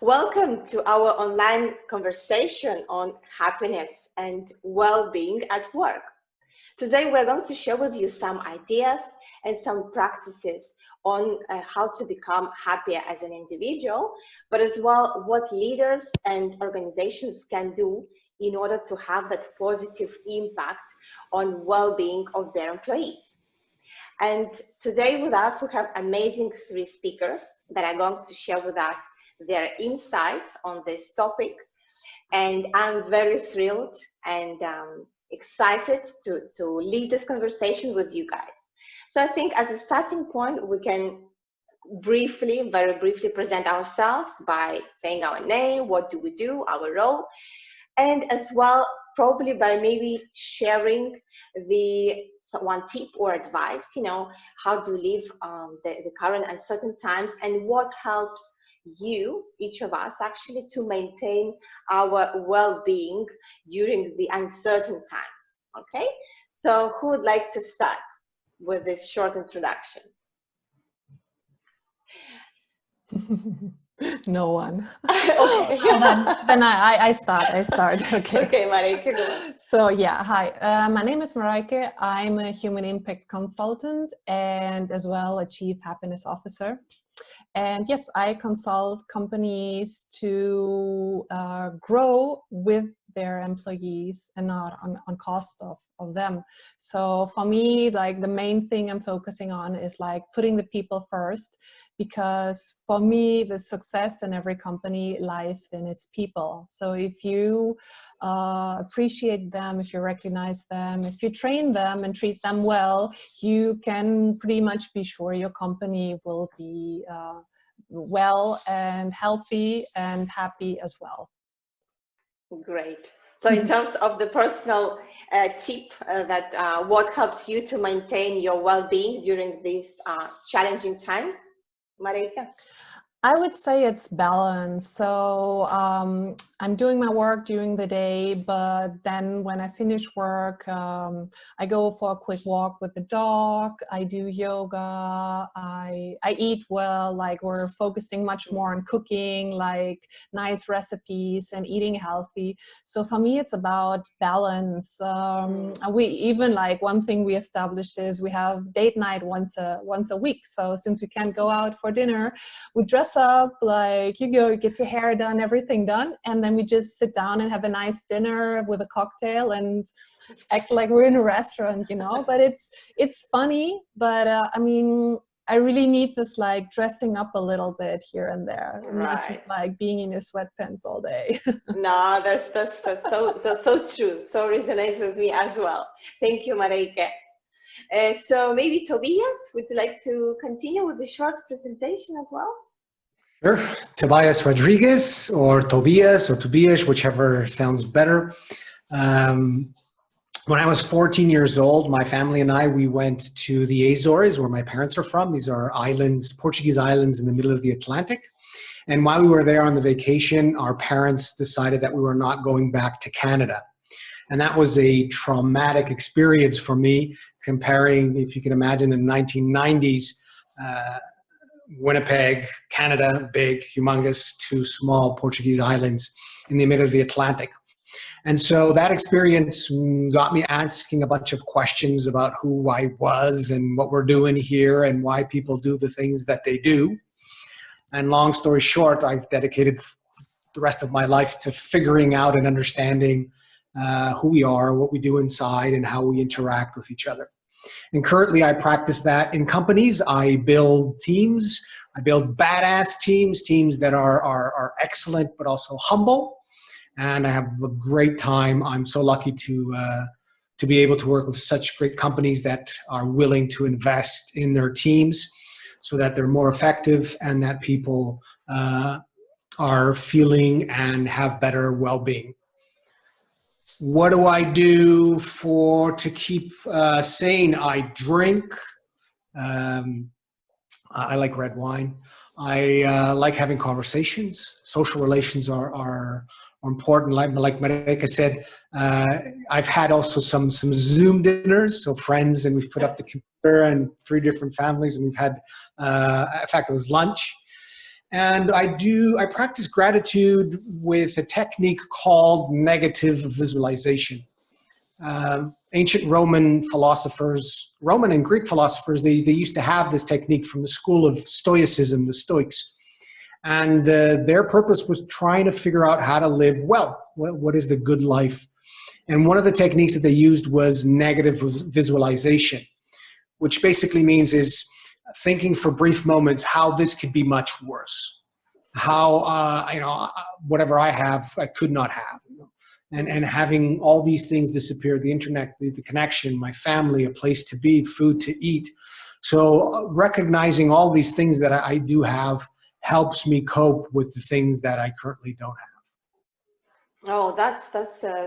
Welcome to our online conversation on happiness and well-being at work. Today, we're going to share with you some ideas and some practices on how to become happier as an individual, but as well what leaders and organizations can do in order to have that positive impact on well-being of their employees. And today with us, we have amazing three speakers that are going to share with us their insights on this topic. And I'm very thrilled and excited to lead this conversation with you guys. So I think as a starting point, we can very briefly present ourselves by saying our name, what do we do, our role, and as well probably by maybe sharing one tip or advice, how to live the current uncertain times and what helps you, each of us actually, to maintain our well-being during the uncertain times. Okay, so who would like to start with this short introduction? No one. Okay. then I start. Okay. Okay, Marijke, go on. So yeah, hi. My name is Marijke. I'm a human impact consultant and as well a chief happiness officer. And yes, I consult companies to grow with their employees and not on cost of them. So for me, like the main thing I'm focusing on is like putting the people first, because for me, the success in every company lies in its people. So if you appreciate them, if you recognize them, if you train them and treat them well, you can pretty much be sure your company will be well and healthy and happy as well. Great. So in terms of the personal tip that what helps you to maintain your well-being during these challenging times, Marijke? I would say it's balance. So I'm doing my work during the day, but then when I finish work, I go for a quick walk with the dog. I do yoga. I eat well. Like we're focusing much more on cooking, like nice recipes and eating healthy. So for me, it's about balance. We even like one thing we established is we have date night once a week. So since we can't go out for dinner, we dress up, like you go get your hair done, everything done, and then we just sit down and have a nice dinner with a cocktail and act like we're in a restaurant, but it's funny, but I mean, I really need this like dressing up a little bit here and there, not just like being in your sweatpants all day. No, that's so true. So resonates with me as well. Thank you, Marijke. So maybe Tobias, would you like to continue with the short presentation as well? Sure. Tobias Rodriguez, or Tobias, whichever sounds better. When I was 14 years old, my family and we went to the Azores, where my parents are from. These are islands, Portuguese islands in the middle of the Atlantic. And while we were there on the vacation, our parents decided that we were not going back to Canada. And that was a traumatic experience for me, comparing, if you can imagine, the 1990s, Winnipeg, Canada, big, humongous, to small Portuguese islands in the middle of the Atlantic. And so that experience got me asking a bunch of questions about who I was and what we're doing here and why people do the things that they do. And long story short, I've dedicated the rest of my life to figuring out and understanding who we are, what we do inside, and how we interact with each other. And currently I practice that in companies. I build teams. I build badass teams that are excellent, but also humble. And I have a great time. I'm so lucky to be able to work with such great companies that are willing to invest in their teams so that they're more effective and that people are feeling and have better well-being. What do I do to keep sane? I drink. I like red wine. I like having conversations. Social relations are important. Like Marijke said, I've had also some Zoom dinners, so friends, and we've put up the computer and 3 different families, and we've had, in fact, it was lunch. And I practice gratitude with a technique called negative visualization. Ancient Roman philosophers, Roman and Greek philosophers, they used to have this technique from the school of Stoicism, the Stoics. And their purpose was trying to figure out how to live well. What is the good life? And one of the techniques that they used was negative visualization, which basically means is thinking for brief moments how this could be much worse. How, whatever I have, I could not have. And having all these things disappear, the internet, the connection, my family, a place to be, food to eat. So recognizing all these things that I do have helps me cope with the things that I currently don't have. Oh, that's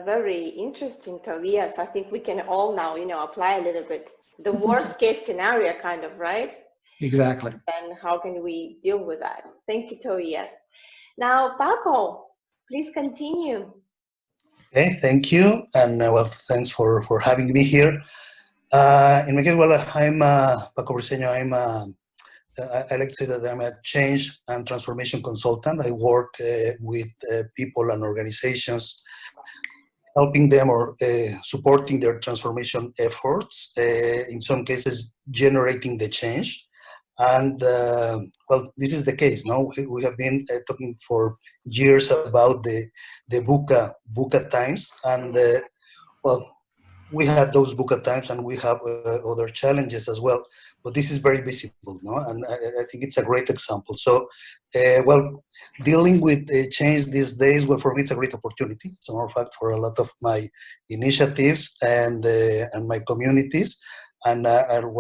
very interesting, Tobias. I think we can all now, apply a little bit the worst case scenario, kind of, right? Exactly. And how can we deal with that? Thank you, Tobias. Now, Paco, please continue. Okay, thank you, and thanks for having me here. In my case, I'm Paco Briceño. I like to say that I'm a change and transformation consultant. I work with people and organizations, helping them or supporting their transformation efforts. In some cases, generating the change. And this is the case. Now we have been talking for years about the VUCA times, and we had those VUCA times, and we have other challenges as well. But this is very visible, no? And I think it's a great example. So, dealing with change these days, for me, it's a great opportunity. As a matter of fact, for a lot of my initiatives and my communities, and I'm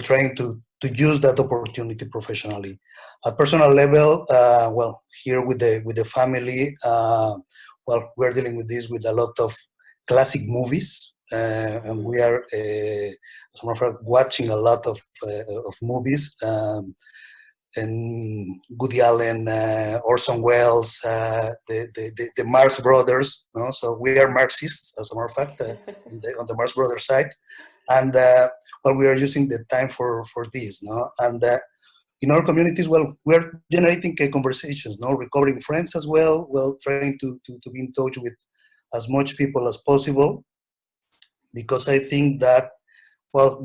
trying to use that opportunity professionally. At personal level, here with the family, we're dealing with this with a lot of classic movies, and we are, as a matter of fact, watching a lot of movies. And Woody Allen, Orson Welles, the Marx Brothers. No? So we are Marxists, as a matter of fact, on the Marx Brothers side. And we are using the time for this, no? And in our communities, we're generating conversations, no, recovering friends as well, trying to be in touch with as much people as possible, because I think that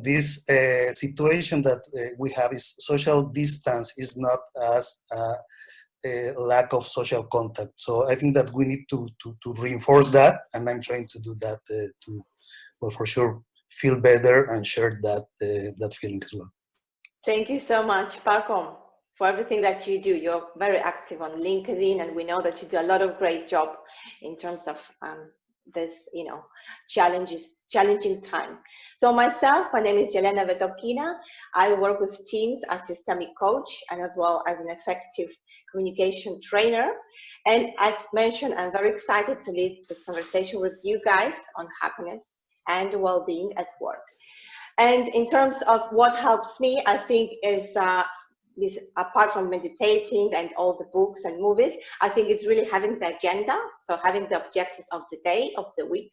this situation that we have is social distance is not as a lack of social contact. So I think that we need to reinforce that, and I'm trying to do that to, for sure, feel better and share that feeling as well. Thank you so much, Paco, for everything that you do. You're very active on LinkedIn, and we know that you do a lot of great job in terms of this, challenging times. So myself, my name is Jelena Vetokina. I work with teams as a systemic coach and as well as an effective communication trainer. And as mentioned, I'm very excited to lead this conversation with you guys on happiness and well-being at work. And in terms of what helps me, I think is this, apart from meditating and all the books and movies, I think it's really having the agenda. So having the objectives of the day, of the week,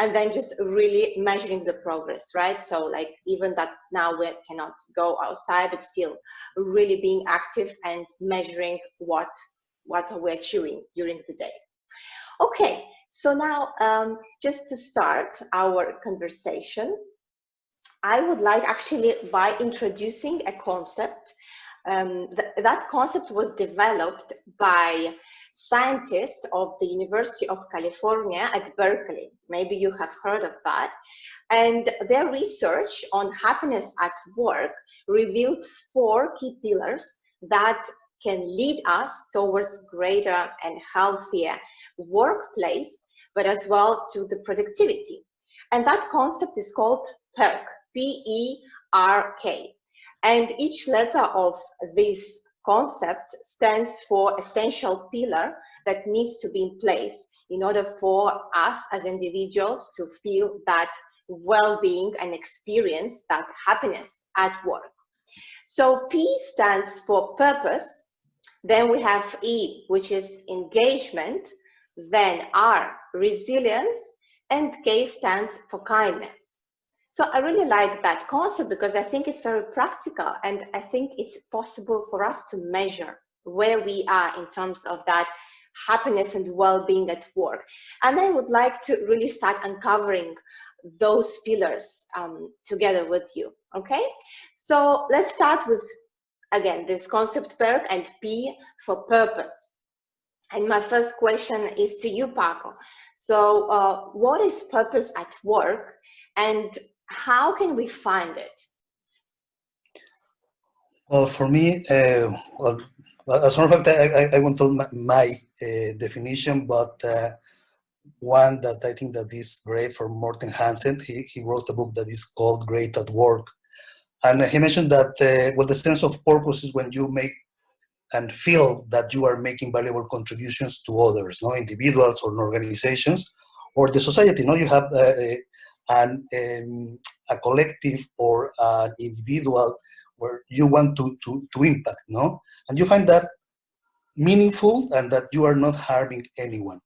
and then just really measuring the progress, right? So like even that now we cannot go outside, but still really being active and measuring what we're achieving during the day. Okay, so now just to start our conversation, I would like actually by introducing a concept. That concept was developed by scientists of the University of California at Berkeley. Maybe you have heard of that. And their research on happiness at work revealed 4 key pillars that can lead us towards greater and healthier workplace, but as well to the productivity. And that concept is called PERK, P-E-R-K. And each letter of this concept stands for essential pillar that needs to be in place in order for us as individuals to feel that well-being and experience that happiness at work. So P stands for purpose. Then we have E, which is engagement. Then R, resilience. And K stands for kindness. So I really like that concept because I think it's very practical, and I think it's possible for us to measure where we are in terms of that happiness and well-being at work. And I would like to really start uncovering those pillars together with you, okay? So let's start with, again, this concept PERC and P for purpose. And my first question is to you, Paco. So what is purpose at work, and how can we find it? Well, for me, well, as a matter of fact, I won't tell my definition, but one that I think that is great for Morten Hansen. He wrote a book that is called Great at Work. And he mentioned that, well, the sense of purpose is when you make and feel that you are making valuable contributions to others, no, individuals or organizations, or the society. No, you have a collective or an individual where you want to impact, no, and you find that meaningful and that you are not harming anyone.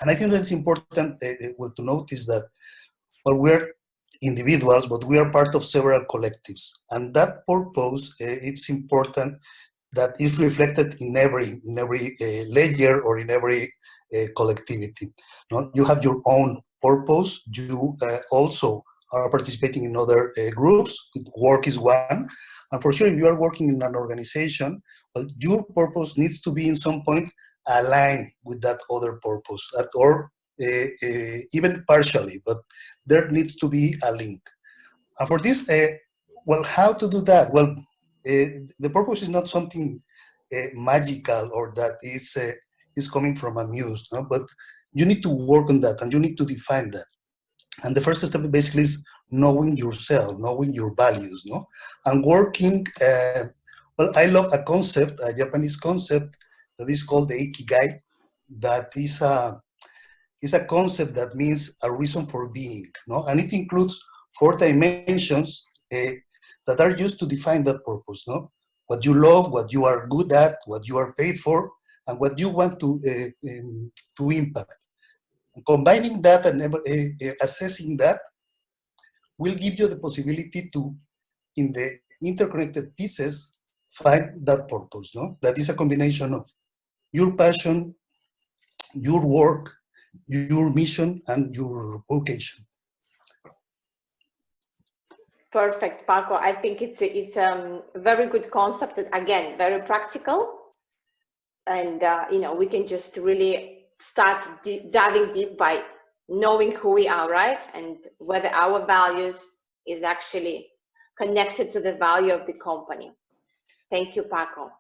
And I think that's important well, to notice that, well, we're individuals, but we are part of several collectives, and that purpose it's important that is reflected in every layer or in every collectivity. No? You have your own purpose. You also are participating in other groups. Work is one, and for sure, if you are working in an organization, well, your purpose needs to be in some point aligned with that other purpose, or even partially, but there needs to be a link. And for this, well, how to do that? Well, the purpose is not something magical or that is coming from a muse, no? But you need to work on that and you need to define that. And the first step basically is knowing yourself, knowing your values, no? And working, well, I love a concept, a Japanese concept that is called the Ikigai, that is a concept that means a reason for being, no? And it includes 4 dimensions that are used to define that purpose, no? What you love, what you are good at, what you are paid for, and what you want to impact. Combining that and assessing that will give you the possibility to, in the interconnected pieces, find that purpose, no? That is a combination of your passion, your work, your mission, and your vocation. Perfect, Paco. I think it's a very good concept, that, again, very practical. And, you know, we can just really start diving deep by knowing who we are, right? And whether our values is actually connected to the value of the company. Thank you, Paco.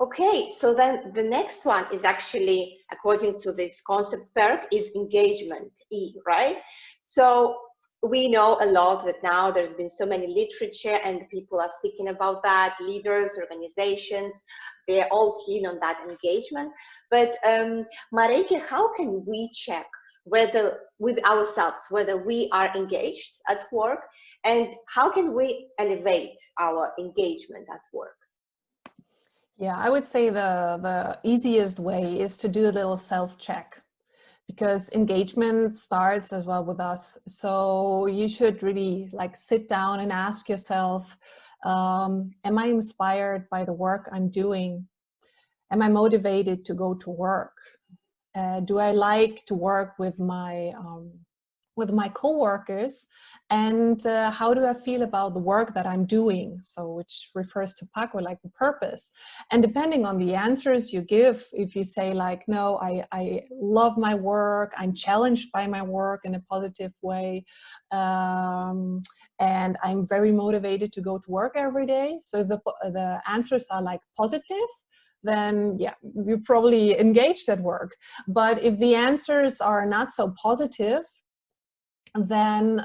Okay, so then the next one is actually, according to this concept PERC, is engagement, E, right? So we know a lot that now there's been so many literature and people are speaking about that, leaders, organizations, they're all keen on that engagement. But Mareike, how can we check whether, with ourselves, whether we are engaged at work, and how can we elevate our engagement at work? Yeah, I would say the easiest way is to do a little self-check, because engagement starts as well with us. So you should really like sit down and ask yourself, am I inspired by the work I'm doing? Am I motivated to go to work? Do I like to work with my co-workers? And how do I feel about the work that I'm doing? So, which refers to Paco, like the purpose. And depending on the answers you give, if you say like, no, I love my work, I'm challenged by my work in a positive way, and I'm very motivated to go to work every day. So the answers are like positive, then yeah, you're probably engaged at work. But if the answers are not so positive, then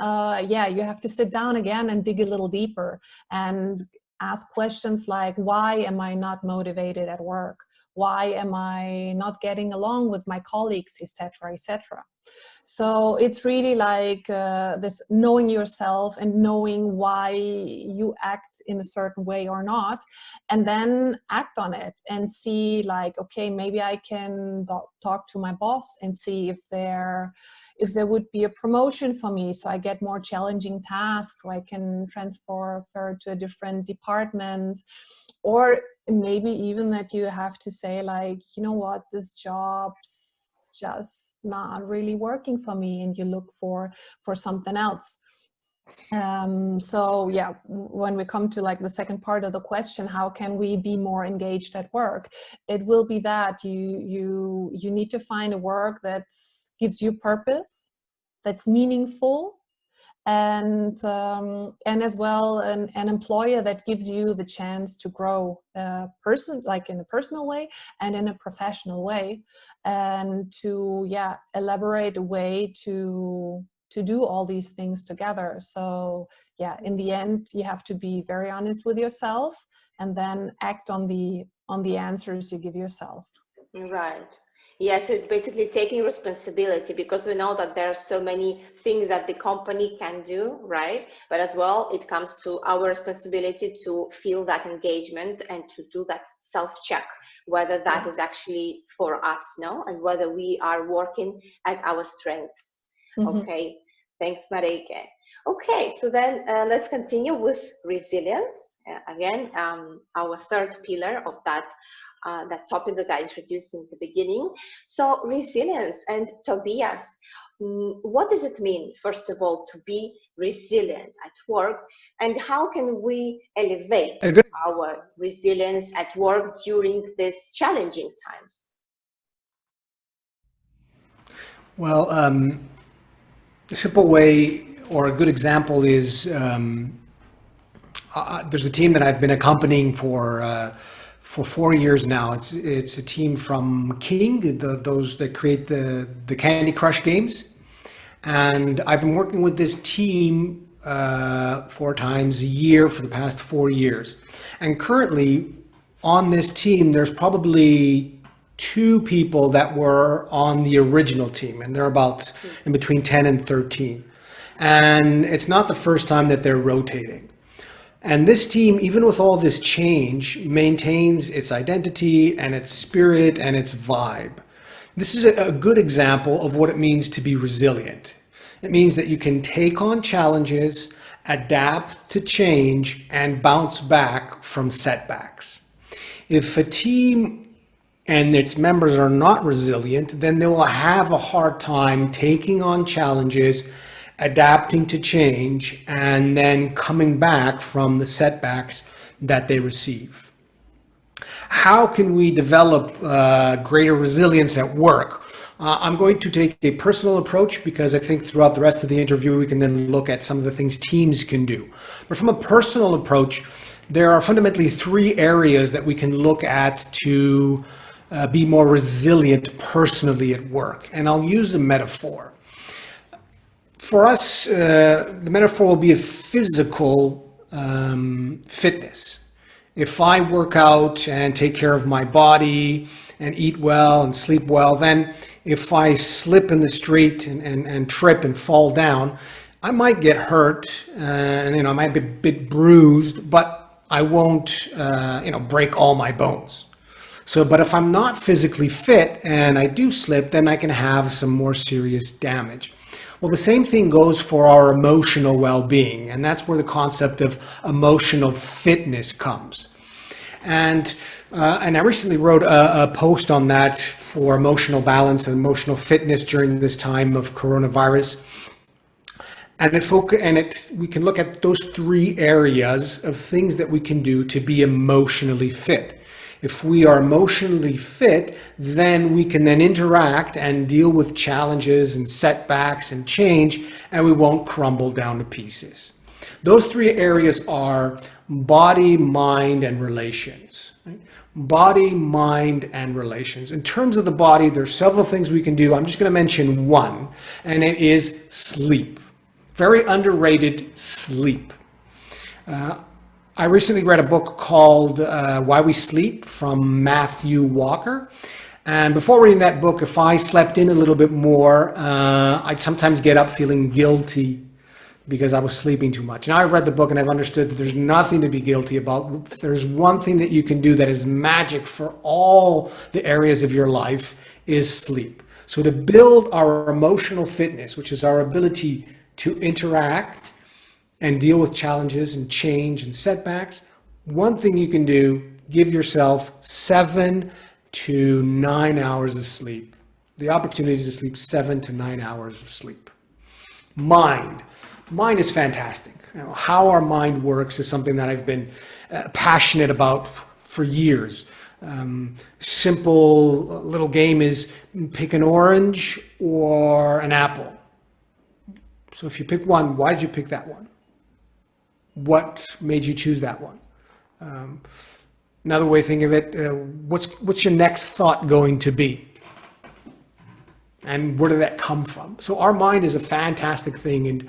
yeah, you have to sit down again and dig a little deeper and ask questions like, why am I not motivated at work? Why am I not getting along with my colleagues, etc., etc. So it's really like this knowing yourself and knowing why you act in a certain way or not, and then act on it and see like, okay, maybe I can talk to my boss and see if if there would be a promotion for me, so I get more challenging tasks, so I can transfer to a different department. Or maybe even that you have to say like, you know what, this job's just not really working for me, and you look for something else. So yeah, when we come to like the second part of the question, how can we be more engaged at work? It will be that you need to find a work that gives you purpose, that's meaningful, and as well an employer that gives you the chance to grow like in a personal way and in a professional way, and to elaborate a way to do all these things together. So yeah, in the end, you have to be very honest with yourself and then act on the answers you give yourself. Right. Yeah, so it's basically taking responsibility, because we know that there are so many things that the company can do, right? But as well, it comes to our responsibility to feel that engagement and to do that self-check, whether that is actually for us, no? And whether we are working at our strengths. Okay, thanks, Marike. Okay, so then let's continue with resilience. Again, our third pillar of that topic that I introduced in the beginning. So resilience, and Tobias, what does it mean, first of all, to be resilient at work, and how can we elevate our resilience at work during these challenging times? Well, a simple way or a good example is there's a team that I've been accompanying for 4 years now. It's a team from King, those that create the Candy Crush games, and I've been working with this team 4 times a year for the past 4 years. And currently on this team, there's probably 2 people that were on the original team, and they're about in between 10 and 13. And it's not the first time that they're rotating. And this team, even with all this change, maintains its identity and its spirit and its vibe. This is a good example of what it means to be resilient. It means that you can take on challenges, adapt to change, and bounce back from setbacks. If a team and its members are not resilient, then they will have a hard time taking on challenges, adapting to change, and then coming back from the setbacks that they receive. How can we develop greater resilience at work? I'm going to take a personal approach, because I think throughout the rest of the interview we can then look at some of the things teams can do. But from a personal approach, there are fundamentally 3 areas that we can look at to be more resilient personally at work. And I'll use a metaphor. For us, the metaphor will be a physical fitness. If I work out and take care of my body and eat well and sleep well, then if I slip in the street and trip and fall down, I might get hurt and I might be a bit bruised, but I won't break all my bones. So, but if I'm not physically fit and I do slip, then I can have some more serious damage. Well, the same thing goes for our emotional well-being, and that's where the concept of emotional fitness comes. And I recently wrote a post on that for emotional balance and emotional fitness during this time of coronavirus. And we can look at those 3 areas of things that we can do to be emotionally fit. If we are emotionally fit, then we can then interact and deal with challenges and setbacks and change, and we won't crumble down to pieces. Those 3 areas are body, mind, and relations. Right? Body, mind, and relations. In terms of the body, there's several things we can do. I'm just going to mention one, and it is sleep. Very underrated sleep. I recently read a book called Why We Sleep from Matthew Walker. And before reading that book, if I slept in a little bit more, I'd sometimes get up feeling guilty because I was sleeping too much. Now I've read the book and I've understood that there's nothing to be guilty about. There's one thing that you can do that is magic for all the areas of your life is sleep. So to build our emotional fitness, which is our ability to interact and deal with challenges and change and setbacks, one thing you can do, give yourself 7 to 9 hours of sleep. The opportunity to sleep 7 to 9 hours of sleep. Mind is fantastic. You know, how our mind works is something that I've been passionate about for years. Simple little game is pick an orange or an apple. So if you pick one, why did you pick that one? What made you choose that one? Another way to think of it, what's your next thought going to be? And where did that come from? So our mind is a fantastic thing, and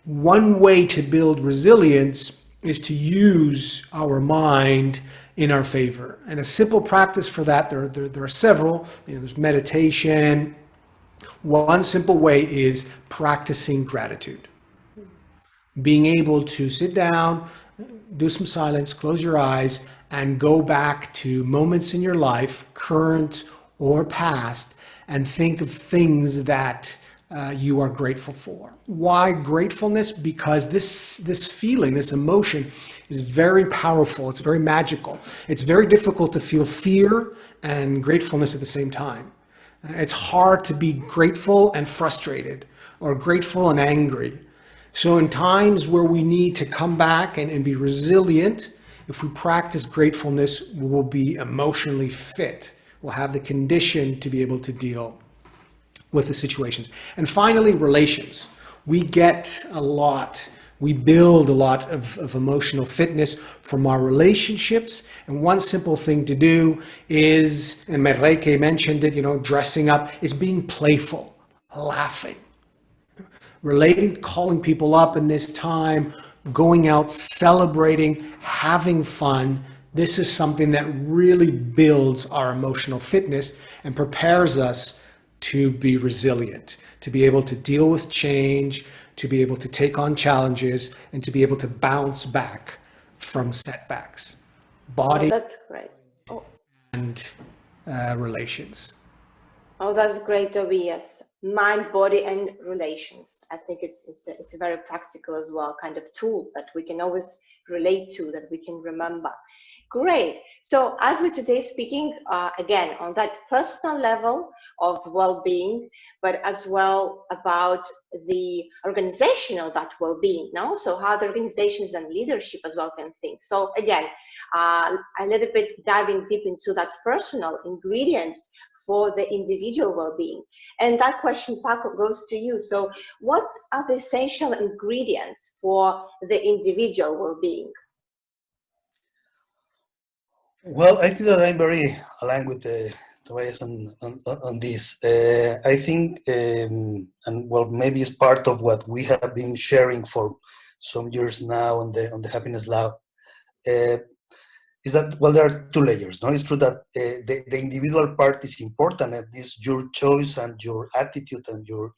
one way to build resilience is to use our mind in our favor. And a simple practice for that, there are several. There's meditation. One simple way is practicing gratitude. Being able to sit down, do some silence, close your eyes, and go back to moments in your life, current or past, and think of things that you are grateful for. Why gratefulness? Because this feeling, this emotion is very powerful. It's very magical. It's very difficult to feel fear and gratefulness at the same time. It's hard to be grateful and frustrated, or grateful and angry. So in times where we need to come back and be resilient, if we practice gratefulness, we will be emotionally fit. We'll have the condition to be able to deal with the situations. And finally, relations. We get a lot, we build a lot of emotional fitness from our relationships. And one simple thing to do is, and Merreike mentioned it, dressing up, is being playful, laughing, relating, calling people up in this time, going out, celebrating, having fun. This is something that really builds our emotional fitness and prepares us to be resilient, to be able to deal with change, to be able to take on challenges, and to be able to bounce back from setbacks. Body that's great. and relations. Oh, that's great, Tobias. Mind, body, and relations. I think it's a very practical as well, kind of tool that we can always relate to, that we can remember. Great. So as we're today speaking, again, on that personal level of well-being, but as well about the organizational, that well-being, no? So how the organizations and leadership as well can think. So again, a little bit diving deep into that personal ingredients for the individual well-being. And that question, Paco, goes to you. So what are the essential ingredients for the individual well-being? Well, I think that I'm very aligned with Tobias on this. I think, and well, maybe it's part of what we have been sharing for some years now on the Happiness Lab, is that, well, there are two layers. No, it's true that the individual part is important, and it's your choice and your attitude and your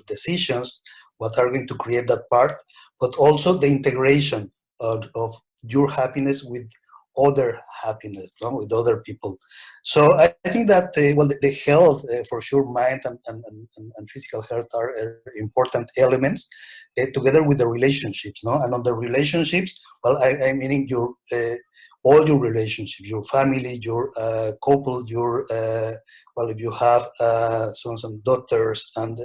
decisions what are going to create that part, but also the integration of your happiness with other happiness, no? With other people. So I think that well, the health for sure, mind and physical health are important elements, together with the relationships, no? And on the relationships, well, I'm meaning your all your relationships, your family, your couple, your well, if you have some daughters, and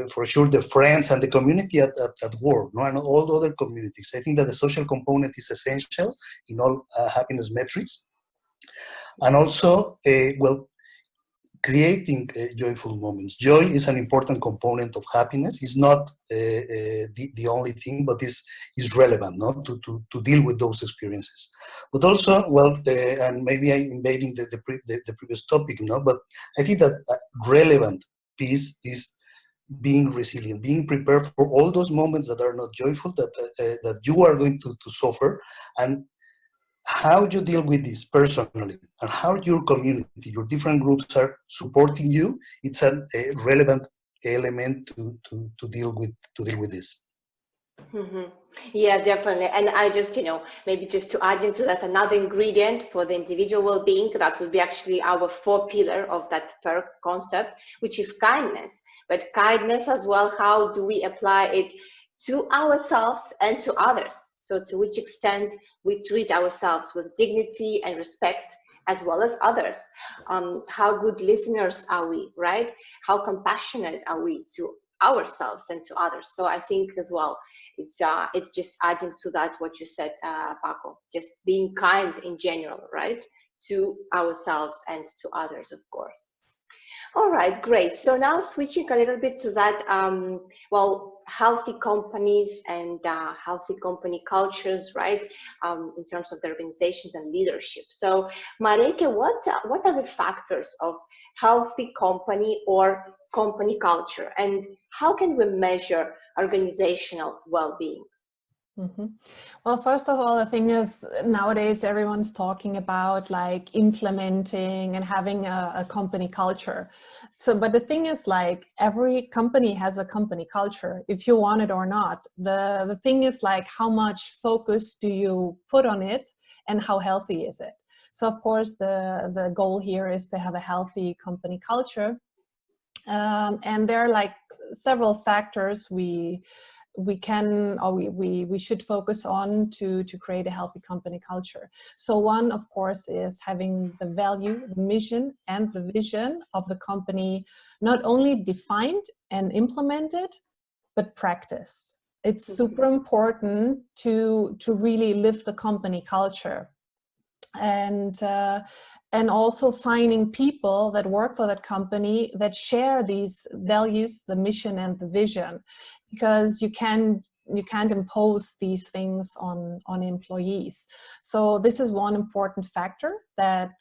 for sure the friends and the community at work, no? And all the other communities. I think that the social component is essential in all happiness metrics. And also, well, creating joyful moments. Joy is an important component of happiness. It's not the only thing, but is relevant, no? to deal with those experiences. But also, well, and maybe I'm invading the previous topic, no? But I think that relevant piece is being resilient, being prepared for all those moments that are not joyful, that you are going to suffer, and how you deal with this personally, and how your community, your different groups are supporting you. It's a relevant element to deal with this. Mm-hmm. Yeah, definitely. And I just, maybe just to add into that, another ingredient for the individual well-being, that would be actually our fourth pillar of that PERC concept, which is kindness. But kindness as well, how do we apply it to ourselves and to others? So to which extent we treat ourselves with dignity and respect, as well as others. How good listeners are we, right? How compassionate are we to ourselves and to others? So I think as well, it's just adding to that what you said, Paco, just being kind in general, right, to ourselves and to others, of course. All right, great. So now switching a little bit to that, well, healthy companies and healthy company cultures, right, in terms of the organizations and leadership. So Mareke, what are the factors of healthy company or company culture, and how can we measure organizational well-being? Mm-hmm. Well, first of all, the thing is, nowadays everyone's talking about like implementing and having a company culture. So, but the thing is, like, every company has a company culture, if you want it or not. The thing is, like, how much focus do you put on it and how healthy is it? So, of course, the goal here is to have a healthy company culture. And there are like several factors we can, or we should focus on to create a healthy company culture. So one, of course, is having the value, the mission, and the vision of the company not only defined and implemented, but practiced. It's super important to really live the company culture. And also finding people that work for that company that share these values, the mission and the vision, because you can't impose these things on employees. So this is one important factor, that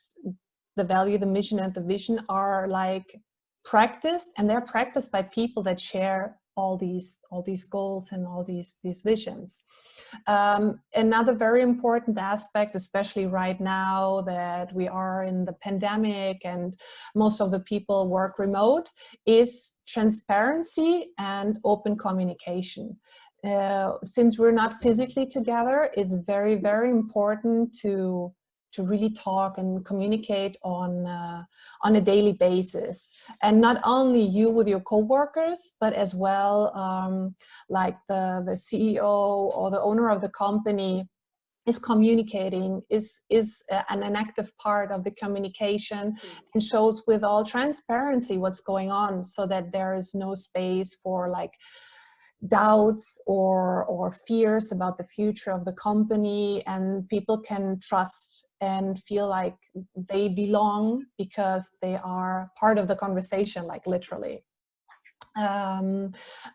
the value, the mission and the vision are like practiced, and they're practiced by people that share all these goals and all these visions. Another very important aspect, especially right now that we are in the pandemic and most of the people work remote, is transparency and open communication. Since we're not physically together, it's very, very important to really talk and communicate on a daily basis, and not only you with your coworkers, but as well like the CEO or the owner of the company is communicating, is an active part of the communication, and shows with all transparency what's going on, so that there is no space for like doubts or fears about the future of the company, and people can trust and feel like they belong because they are part of the conversation, like literally.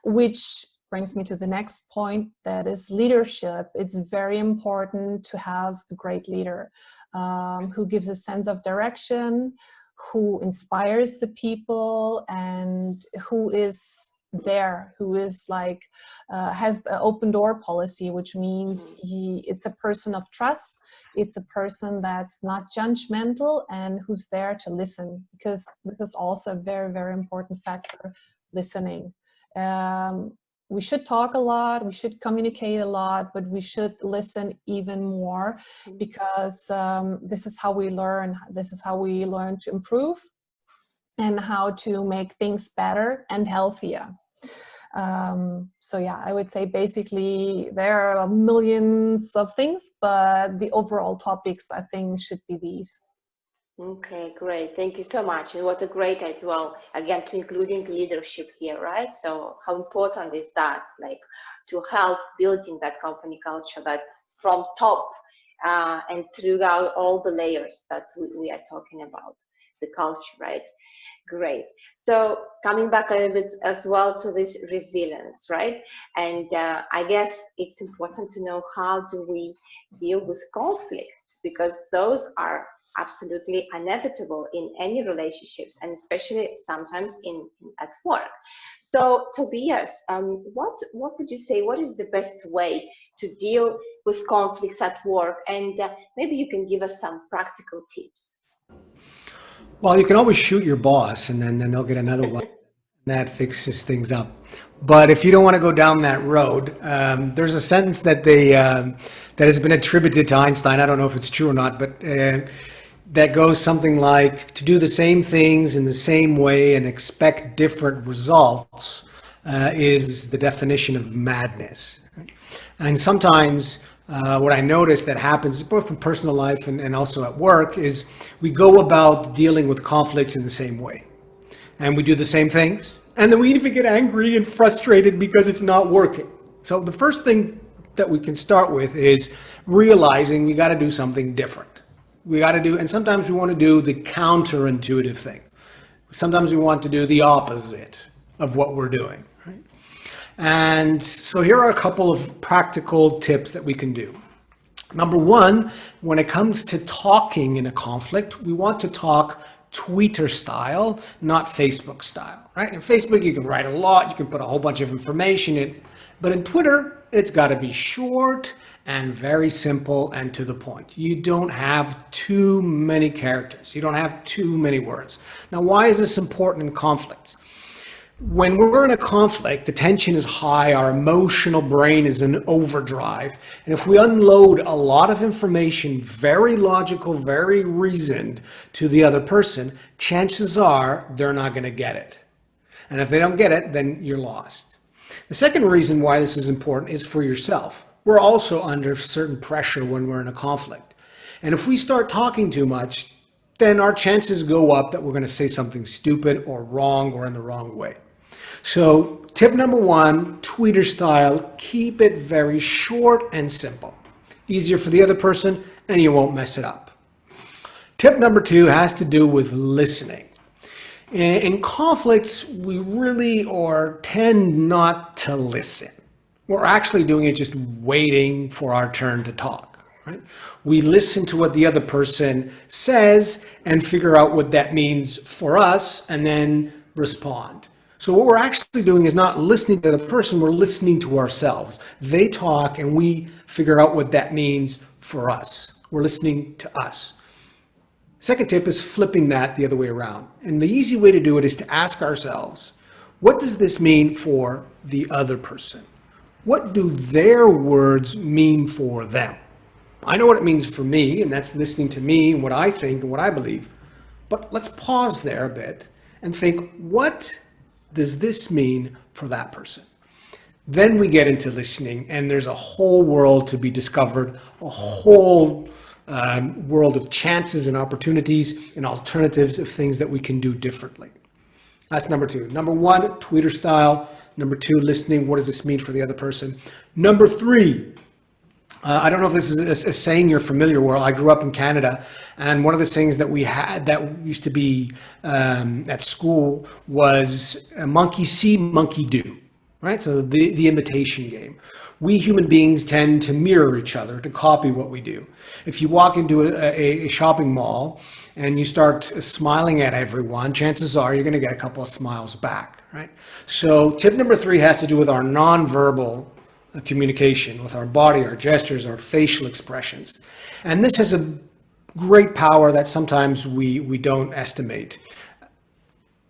Which brings me to the next point, that is leadership. It's very important to have a great leader who gives a sense of direction, who inspires the people, and who is there, who is like has the open door policy, which means it's a person of trust, it's a person that's not judgmental, and who's there to listen, because this is also a very, very important factor, listening. We should talk a lot, we should communicate a lot, but we should listen even more, because this is how we learn. This is how we learn to improve and how to make things better and healthier. So yeah, I would say basically there are millions of things, but the overall topics, I think, should be these. Okay, great. Thank you so much. And what a great as well, again, to including leadership here, right? So how important is that, like, to help building that company culture, that from top and throughout all the layers that we are talking about, the culture, right? Great. So coming back a little bit as well to this resilience, right? And I guess it's important to know, how do we deal with conflicts? Because those are absolutely inevitable in any relationships, and especially sometimes at work. So Tobias, what would you say, what is the best way to deal with conflicts at work? And maybe you can give us some practical tips. Well, you can always shoot your boss, and then they'll get another one. that fixes things up. But if you don't want to go down that road, there's a sentence that that has been attributed to Einstein. I don't know if it's true or not, but that goes something like, to do the same things in the same way and expect different results is the definition of madness. And sometimes what I notice that happens both in personal life and also at work is we go about dealing with conflicts in the same way. And we do the same things. And then we even get angry and frustrated because it's not working. So the first thing that we can start with is realizing we got to do something different. We got to do, and sometimes we want to do the counterintuitive thing. Sometimes we want to do the opposite of what we're doing. Right? And so here are a couple of practical tips that we can do. Number one, when it comes to talking in a conflict, we want to talk Twitter style, not Facebook style, right? In Facebook, you can write a lot, you can put a whole bunch of information in, but in Twitter, it's got to be short and very simple and to the point. You don't have too many characters. You don't have too many words. Now, why is this important in conflicts? When we're in a conflict, the tension is high, our emotional brain is in overdrive, and if we unload a lot of information, very logical, very reasoned, to the other person, chances are they're not going to get it. And if they don't get it, then you're lost. The second reason why this is important is for yourself. We're also under certain pressure when we're in a conflict. And if we start talking too much, then our chances go up that we're going to say something stupid or wrong or in the wrong way. So tip number one, Twitter style, keep it very short and simple. Easier for the other person and you won't mess it up. Tip number two has to do with listening. In conflicts, we really tend not to listen. We're actually doing it just waiting for our turn to talk. Right? We listen to what the other person says and figure out what that means for us and then respond. So what we're actually doing is not listening to the person, we're listening to ourselves. They talk and we figure out what that means for us. We're listening to us. Second tip is flipping that the other way around. And the easy way to do it is to ask ourselves, what does this mean for the other person? What do their words mean for them? I know what it means for me, and that's listening to me and what I think and what I believe. But let's pause there a bit and think, what does this mean for that person? Then we get into listening, and there's a whole world to be discovered, a whole world of chances and opportunities and alternatives of things that we can do differently. That's number two. Number one, Twitter style. Number two, listening. What does this mean for the other person? Number three, I don't know if this is a saying you're familiar with. I grew up in Canada, and one of the sayings that we had that used to be at school was monkey see, monkey do, right? So the imitation game. We human beings tend to mirror each other, to copy what we do. If you walk into a shopping mall and you start smiling at everyone, chances are you're going to get a couple of smiles back, right? So tip number three has to do with our nonverbal communication, with our body, our gestures, our facial expressions. And this has a great power that sometimes we don't estimate.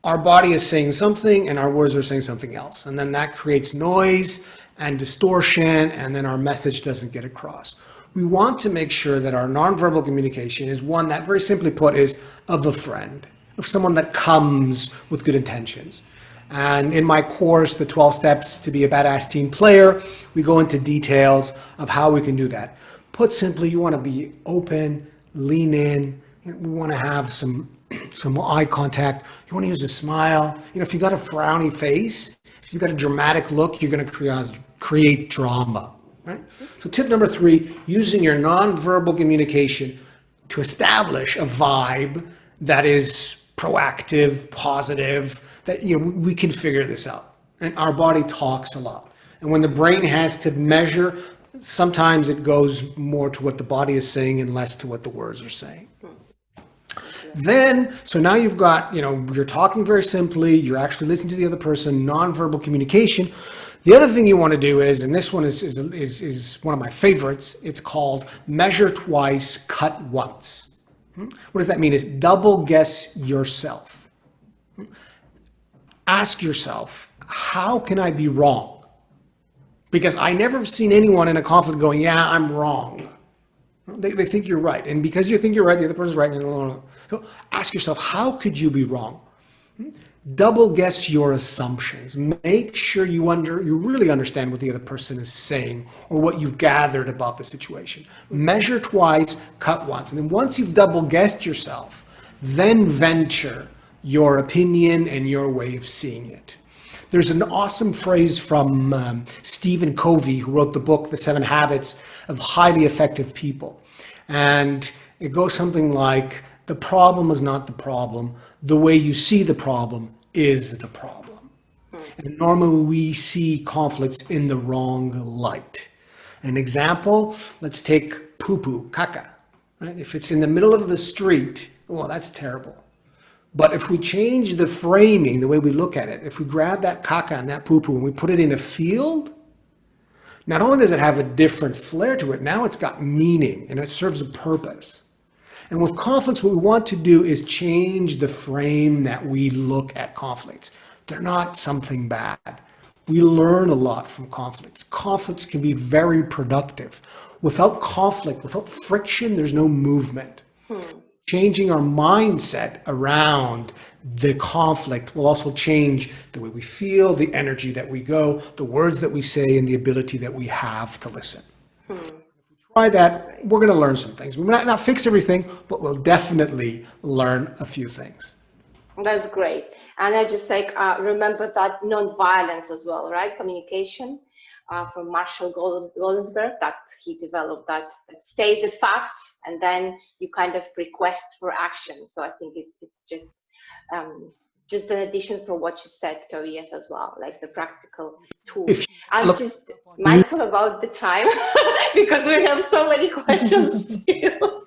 Our body is saying something and our words are saying something else. And then that creates noise and distortion, and then our message doesn't get across. We want to make sure that our nonverbal communication is one that, very simply put, is of a friend, of someone that comes with good intentions. And in my course, the 12 Steps to be a Badass Team Player, we go into details of how we can do that. Put simply, you want to be open, lean in. We want to have some eye contact. You want to use a smile. If you got a frowny face, if you got a dramatic look, you're going to create drama. Right? So tip number three, using your nonverbal communication to establish a vibe that is proactive, positive, that we can figure this out. And our body talks a lot. And when the brain has to measure, sometimes it goes more to what the body is saying and less to what the words are saying. Then, so now you've got, you're talking very simply, you're actually listening to the other person, nonverbal communication. The other thing you want to do is, and this one is one of my favorites, it's called measure twice, cut once. What does that mean? It's double guess yourself. ask yourself, how can I be wrong? Because I never have seen anyone in a conflict going, yeah, I'm wrong. They think you're right. And because you think you're right, the other person's right. No. So ask yourself, how could you be wrong? Double guess your assumptions. Make sure you really understand what the other person is saying or what you've gathered about the situation. Measure twice, cut once. And then once you've double guessed yourself, then venture your opinion and your way of seeing it. There's an awesome phrase from Stephen Covey, who wrote the book, The 7 Habits of Highly Effective People. And it goes something like, the problem is not the problem. The way you see the problem is the problem. And normally we see conflicts in the wrong light. An example, let's take poo-poo, caca. Right? If it's in the middle of the street, well, that's terrible. But if we change the framing, the way we look at it, if we grab that caca and that poo-poo and we put it in a field, not only does it have a different flair to it, now it's got meaning and it serves a purpose. And with conflicts, what we want to do is change the frame that we look at conflicts. They're not something bad. We learn a lot from conflicts. Conflicts can be very productive. Without conflict, without friction, there's no movement. Changing our mindset around the conflict will also change the way we feel, the energy that we go, the words that we say, and the ability that we have to listen. If we try that, we're going to learn some things. We might not fix everything, but we'll definitely learn a few things. That's great. And I just remember that non-violence as well, right? Communication. From Marshall Goldsberg, that he developed that state the fact, and then you kind of request for action. So I think it's just an addition for what you said, Tobias, as well, like the practical tools. I'm just mindful about the time because we have so many questions still.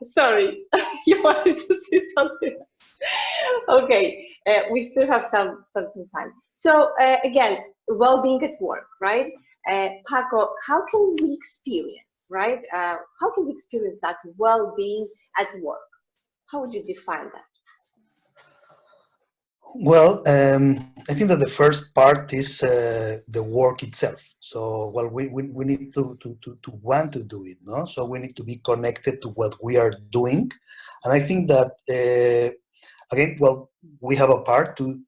Sorry, you wanted to say something? Okay, we still have some time. So again, well-being at work, right? Paco, how can we experience, right? How can we experience that well-being at work? How would you define that? Well, I think that the first part is the work itself. So, well, we need to want to do it, no? So we need to be connected to what we are doing. And I think that, again, well, we have a part to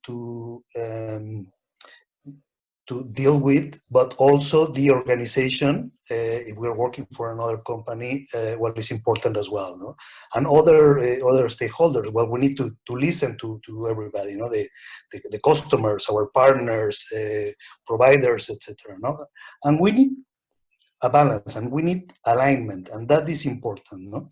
deal with, but also the organization, if we're working for another company, what is important as well, no? And other stakeholders, well, we need to listen to everybody, you know, the customers, our partners, providers, etc. No? And we need a balance and we need alignment, and that is important, no?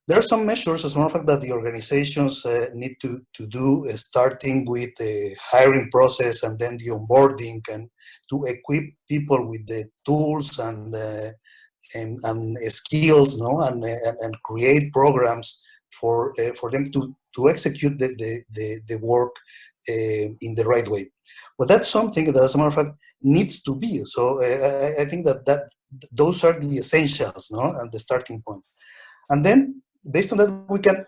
There are some measures, as a matter of fact, that the organizations need to do, starting with the hiring process and then the onboarding, and to equip people with the tools and skills, no, and create programs for them to execute the work in the right way. But that's something that, as a matter of fact, needs to be. So I think that those are the essentials, no, and the starting point. And then, based on that, we can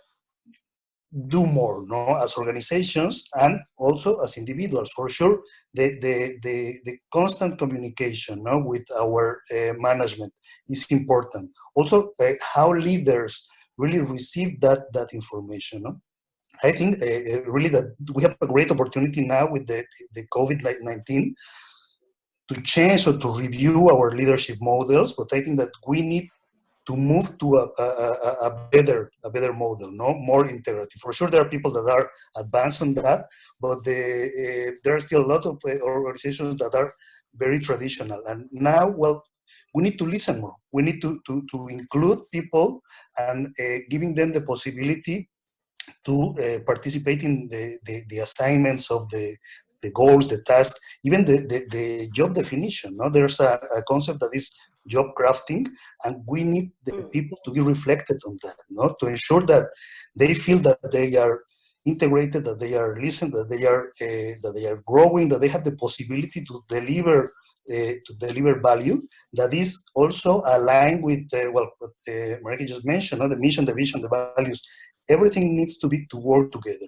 do more, no, as organizations and also as individuals. For sure, the constant communication, no, with our management is important. Also, how leaders really receive that information. No? I think really that we have a great opportunity now with the COVID-19 to change or to review our leadership models, but I think that we need to move to a better model, no, more integrative. For sure, there are people that are advanced on that, but there are still a lot of organizations that are very traditional. And now, well, we need to listen more. We need to include people and giving them the possibility to participate in the assignments of the goals, the tasks, even the job definition. No, there's a concept that is job crafting, and we need the people to be reflected on that, no? To ensure that they feel that they are integrated, that they are listened, that they are growing, that they have the possibility to deliver value that is also aligned with what Marika just mentioned, no? The mission, the vision, the values. Everything needs to work together.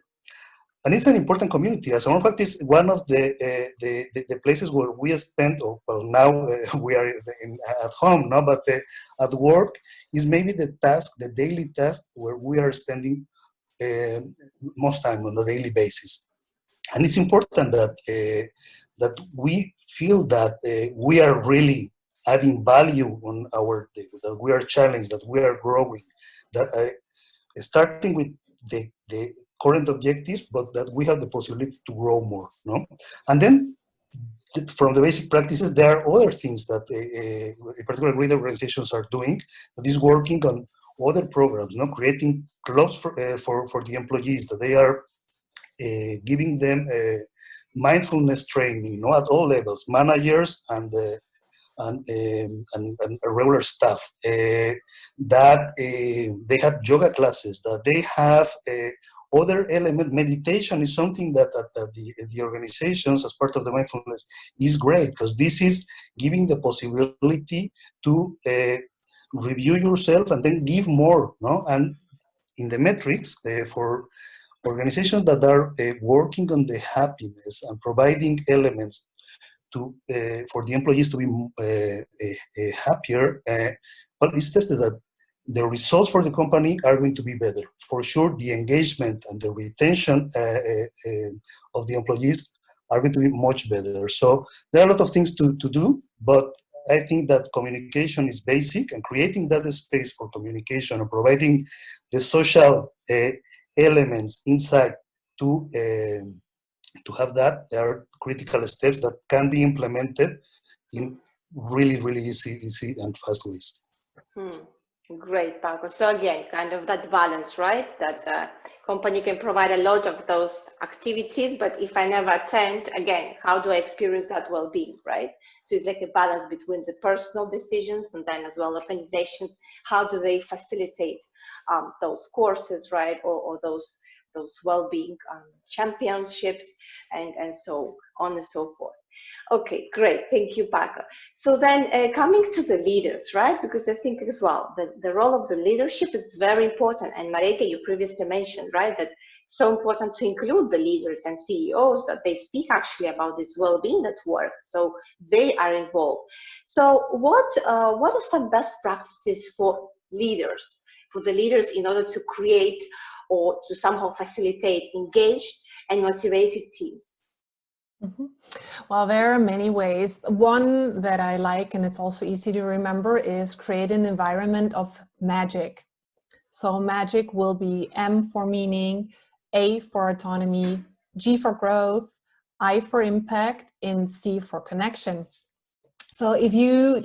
and it's an important community. As a matter of fact, it's one of the places where we spend, or well, now we are at home, no, but at work is maybe the daily task where we are spending most time on a daily basis. And it's important that we feel that we are really adding value on that we are challenged, that we are growing, that starting with the current objectives, but that we have the possibility to grow more, no? And then from the basic practices, there are other things that particularly great organizations are doing, that is working on other programs, no? Creating clubs for the employees, that they are giving them mindfulness training, at all levels, managers and regular staff. That they have yoga classes, that they have other element. Meditation is something that the organizations, as part of the mindfulness, is great, because this is giving the possibility to review yourself and then give more, no? And in the metrics for organizations that are working on the happiness and providing elements to for the employees to be happier, well, it's tested that the results for the company are going to be better. For sure, the engagement and the retention of the employees are going to be much better. So there are a lot of things to do, but I think that communication is basic, and creating that space for communication and providing the social elements inside to have that, there are critical steps that can be implemented in really, really easy and fast ways. Great, Paco. So again, kind of that balance, right? That the company can provide a lot of those activities, but if I never attend, again, how do I experience that well-being, right? So it's like a balance between the personal decisions and then as well organizations, how do they facilitate those courses, right? Or those well-being championships and so on and so forth. Okay, great. Thank you, Paco. So then coming to the leaders, right? Because I think as well, the role of the leadership is very important. And Marika, you previously mentioned, right, that it's so important to include the leaders and CEOs, that they speak actually about this well-being at work. So they are involved. So what are some best practices for leaders, in order to create or to somehow facilitate engaged and motivated teams? Mm-hmm. Well, there are many ways. One that I like, and it's also easy to remember, is create an environment of magic. So magic will be M for meaning, A for autonomy, G for growth, I for impact, and C for connection. So if you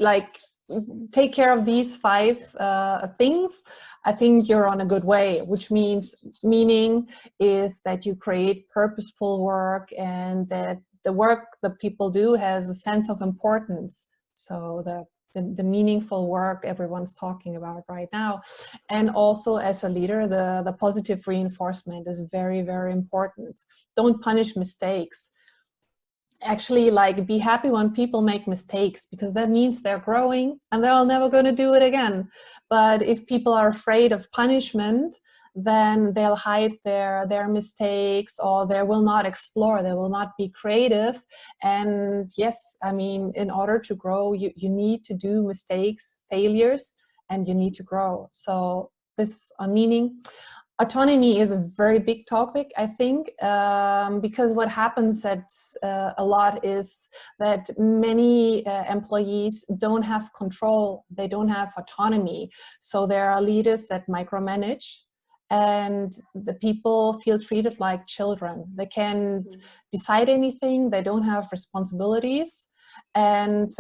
take care of these 5 things, I think you're on a good way, which meaning is that you create purposeful work, and that the work that people do has a sense of importance. So the meaningful work everyone's talking about right now. And also as a leader, the positive reinforcement is very, very important. Don't punish mistakes. Actually, be happy when people make mistakes, because that means they're growing and they're never going to do it again. But if people are afraid of punishment, then they'll hide their mistakes, or they will not explore, they will not be creative. And yes, I mean, in order to grow, you need to do mistakes, failures, and you need to grow. So this is a meaning. Autonomy is a very big topic, I think, because what happens a lot is that many employees don't have control, they don't have autonomy. So there are leaders that micromanage, and the people feel treated like children. They can't decide anything, they don't have responsibilities, and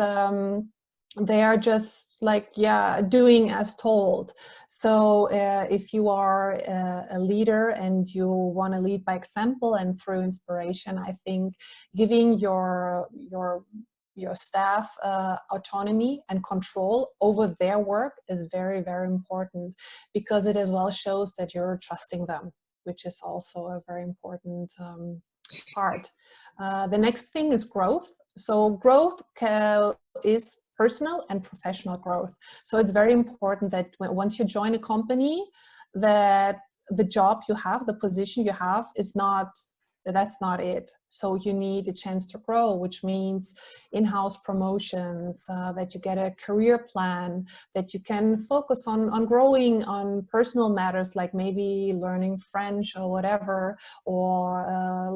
they are just doing as told. So if you are a leader and you want to lead by example and through inspiration, I think giving your staff autonomy and control over their work is very, very important, because it as well shows that you're trusting them, which is also a very important part. The next thing is growth. So growth is personal and professional growth. So it's very important that once you join a company, that the job you have, the position you have, is not that's not it. So you need a chance to grow, which means in-house promotions, that you get a career plan, that you can focus on growing on personal matters, like maybe learning French or whatever, or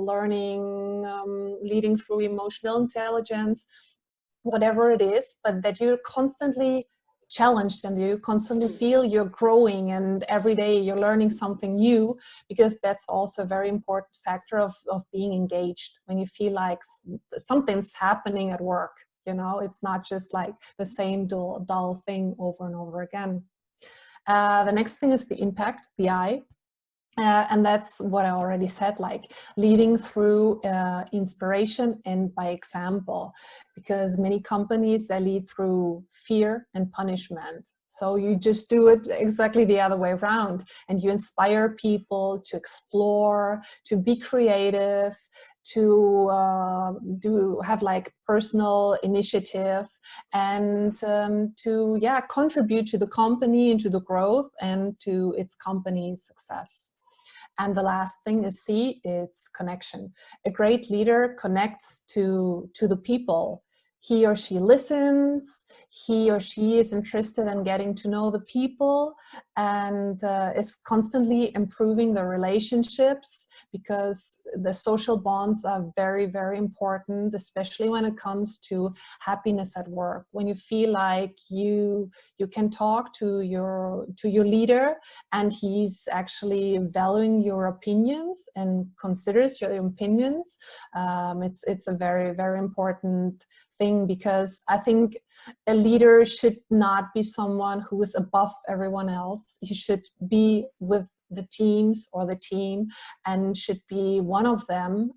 leading through emotional intelligence, whatever it is, but that you're constantly challenged and you constantly feel you're growing, and every day you're learning something new, because that's also a very important factor of being engaged. When you feel like something's happening at work, you know, it's not just like the same dull thing over and over again. The next thing is the impact, the I. And that's what I already said, like leading through inspiration and by example, because many companies, they lead through fear and punishment. So you just do it exactly the other way around, and you inspire people to explore, to be creative, to have like personal initiative, and to contribute to the company and to the growth and to its company's success. And the last thing is C, it's connection. A great leader connects to the people. He or she listens, he or she is interested in getting to know the people, and is constantly improving the relationships, because the social bonds are very, very important, especially when it comes to happiness at work. When you feel like you can talk to your leader, and he's actually valuing your opinions and considers your opinions, it's a very, very important thing, because I think a leader should not be someone who is above everyone else. He should be with the teams or the team and should be one of them,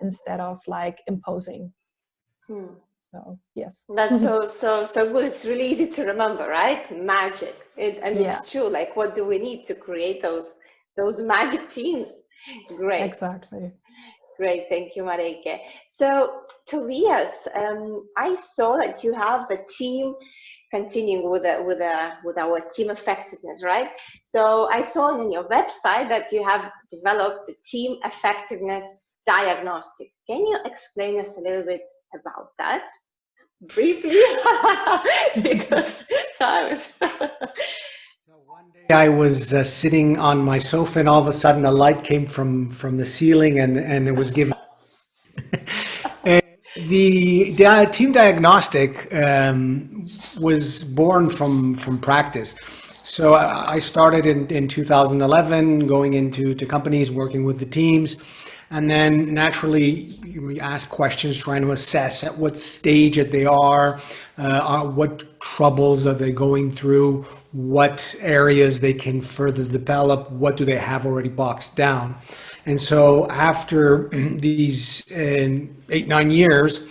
instead of like imposing. So yes, that's so good. It's really easy to remember, right? Magic. It's true. Like, what do we need to create those magic teams? Great. Exactly. Great, thank you, Marike. So, Tobias, I saw that you have a team, continuing with our team effectiveness, right? So I saw on your website that you have developed the team effectiveness diagnostic. Can you explain us a little bit about that briefly? Because time is. One day I was sitting on my sofa, and all of a sudden a light came from the ceiling, and it was given. And the team diagnostic was born from practice. So I started in 2011, going into companies, working with the teams. And then naturally you ask questions, trying to assess at what stage they are, what troubles are they going through, what areas they can further develop, what do they have already boxed down. And so after these 8-9 years,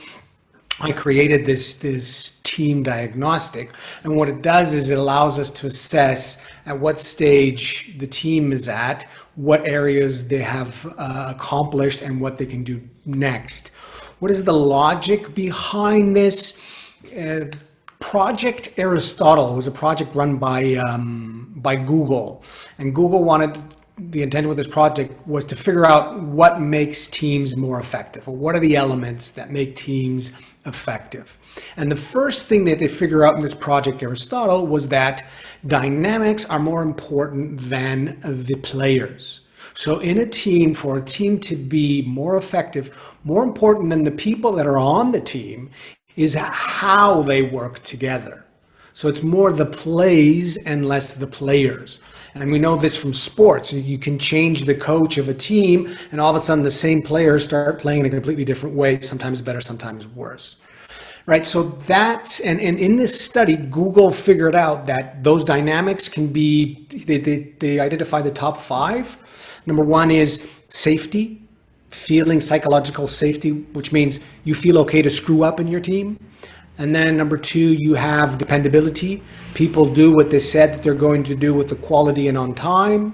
I created this team diagnostic. And what it does is it allows us to assess at what stage the team is at, what areas they have accomplished, and what they can do next. What is the logic behind this? Project Aristotle was a project run by Google, and Google the intent with this project was to figure out what makes teams more effective, or what are the elements that make teams effective. And the first thing that they figure out in this Project Aristotle was that dynamics are more important than the players. So in a team, for a team to be more effective, more important than the people that are on the team is how they work together. So it's more the plays and less the players. And we know this from sports. You can change the coach of a team, and all of a sudden the same players start playing in a completely different way, sometimes better, sometimes worse. Right, so that, and in this study, Google figured out that those dynamics can be, they identify the top 5. Number 1 is safety, feeling psychological safety, which means you feel okay to screw up in your team. And then number 2, you have dependability. People do what they said that they're going to do with the quality and on time.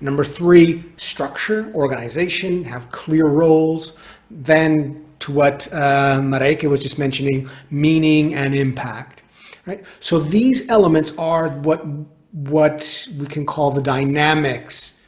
Number 3, structure, organization, have clear roles. Then to what Marike was just mentioning, meaning and impact. Right? So these elements are what we can call the dynamics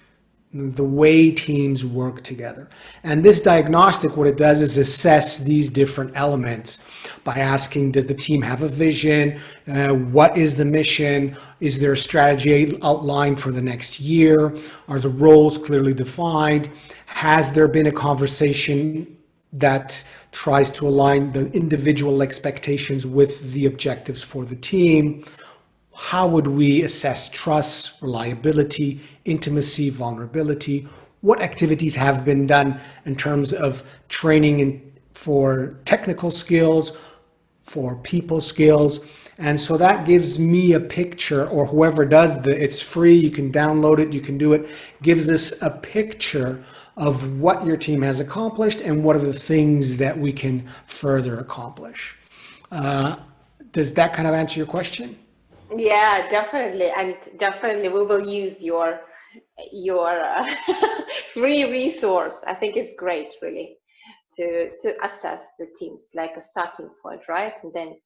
the way teams work together. And this diagnostic, what it does is assess these different elements by asking, does the team have a vision? What is the mission? Is there a strategy outlined for the next year? Are the roles clearly defined? Has there been a conversation that tries to align the individual expectations with the objectives for the team? How would we assess trust, reliability, intimacy, vulnerability? What activities have been done in terms of training for technical skills, for people skills? And so that gives me a picture, or whoever does it's free, you can download it, you can do it, gives us a picture of what your team has accomplished and what are the things that we can further accomplish. Does that kind of answer your question? Yeah, definitely, and definitely we will use your free resource. I think it's great, really, to assess the teams, like a starting point, right? And then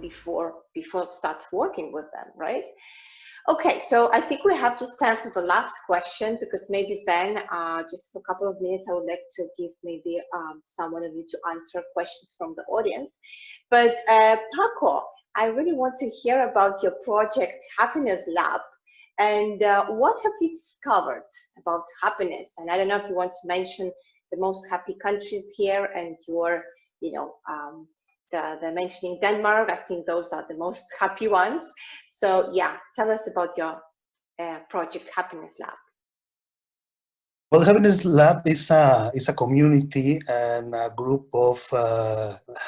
before start working with them, right? Okay, so I think we have just time for the last question, because maybe then just for a couple of minutes, I would like to give maybe someone of you to answer questions from the audience. But Paco, I really want to hear about your project Happiness Lab, and what have you discovered about happiness? And I don't know if you want to mention the most happy countries here and your, the mentioning Denmark. I think those are the most happy ones. So yeah, tell us about your project Happiness Lab. Well, Happiness Lab is a community and a group of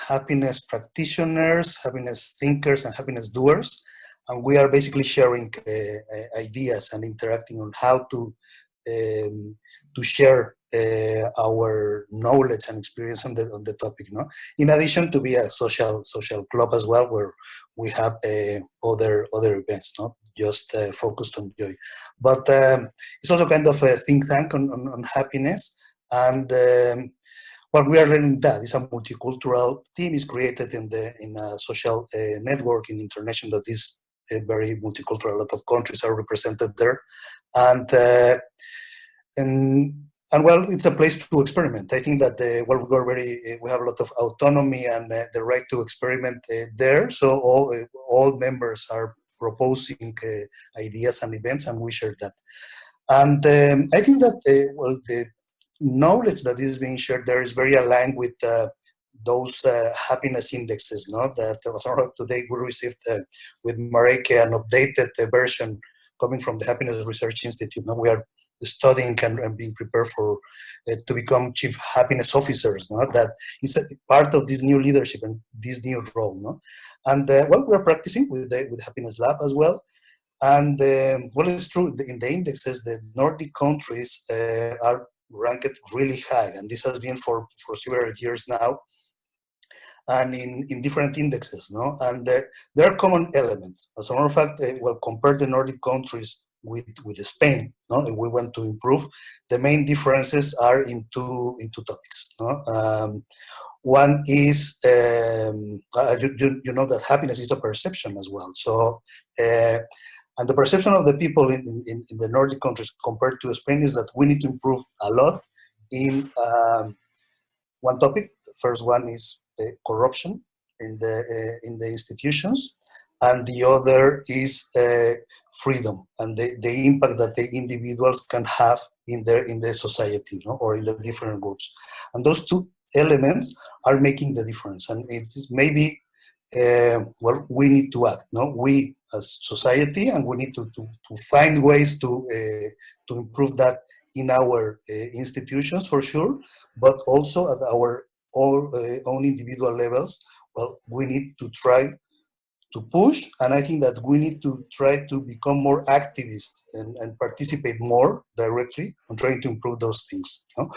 happiness practitioners, happiness thinkers, and happiness doers. And we are basically sharing ideas and interacting on how to share our knowledge and experience on the topic. No, in addition to be a social club as well, where we have other events, not just focused on joy, but it's also kind of a think tank on happiness. And what we are learning that is a multicultural team is created in a social network in international that is very multicultural. A lot of countries are represented there, and well, it's a place to experiment. I think that we have a lot of autonomy and the right to experiment there. So all members are proposing ideas and events, and we share that. And I think that the knowledge that is being shared there is very aligned with those happiness indexes. No, that today we received with Mareke an updated version coming from the Happiness Research Institute. Now we are studying and being prepared for to become chief happiness officers. No? That is a part of this new leadership and this new role. No? And well, we're practicing with Happiness Lab as well. And well, it's true, in the indexes, the Nordic countries are ranked really high, and this has been for several years now, and in different indexes, no? And there are common elements. As a matter of fact, well, compare the Nordic countries with Spain, no? If we want to improve, the main differences are in two topics, no? One is, you know that happiness is a perception as well. So, and the perception of the people in the Nordic countries compared to Spain is that we need to improve a lot in one topic. First one is corruption in the institutions, and the other is freedom and the impact that the individuals can have in the society, no? Or in the different groups. And those two elements are making the difference. And it's maybe well, we need to act, no? We as society, and we need to find ways to improve that in our institutions for sure, but also at our own individual levels. Well, we need to try to push, and I think that we need to try to become more activists and participate more directly on trying to improve those things. No?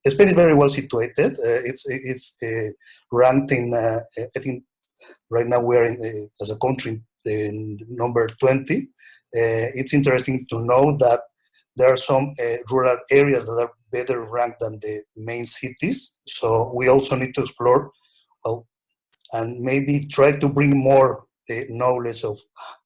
Spain is very well situated. It's ranked in, I think, right now we are in, as a country in number 20. It's interesting to know that there are some rural areas that are better ranked than the main cities. So we also need to explore and maybe try to bring more knowledge of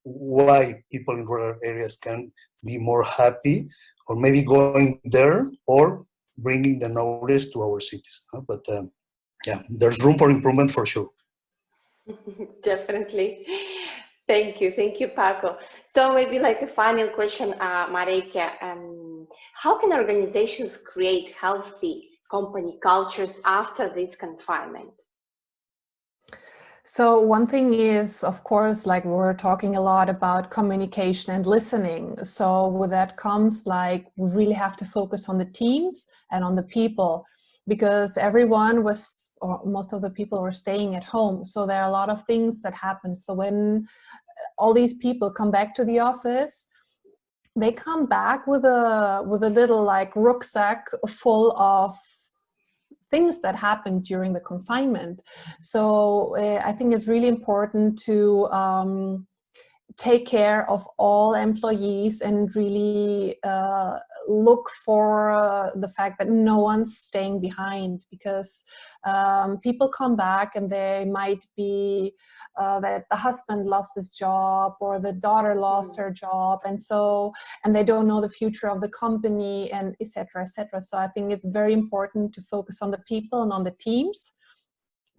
why people in rural areas can be more happy or maybe going there or bringing the knowledge to our cities. No? But yeah, there's room for improvement for sure. Definitely. Thank you, Paco. So maybe like a final question, Marika, how can organizations create healthy company cultures after this confinement? So one thing is, of course, like we're talking a lot about communication and listening. So with that comes like we really have to focus on the teams and on the people, because everyone was, or most of the people were staying at home. So there are a lot of things that happen. So when all these people come back to the office, they come back with a little like rucksack full of things that happened during the confinement. So I think it's really important to take care of all employees and really look for the fact that no one's staying behind, because people come back and they might be that the husband lost his job or the daughter lost her job, and they don't know the future of the company, and etc. etc. So I think it's very important to focus on the people and on the teams,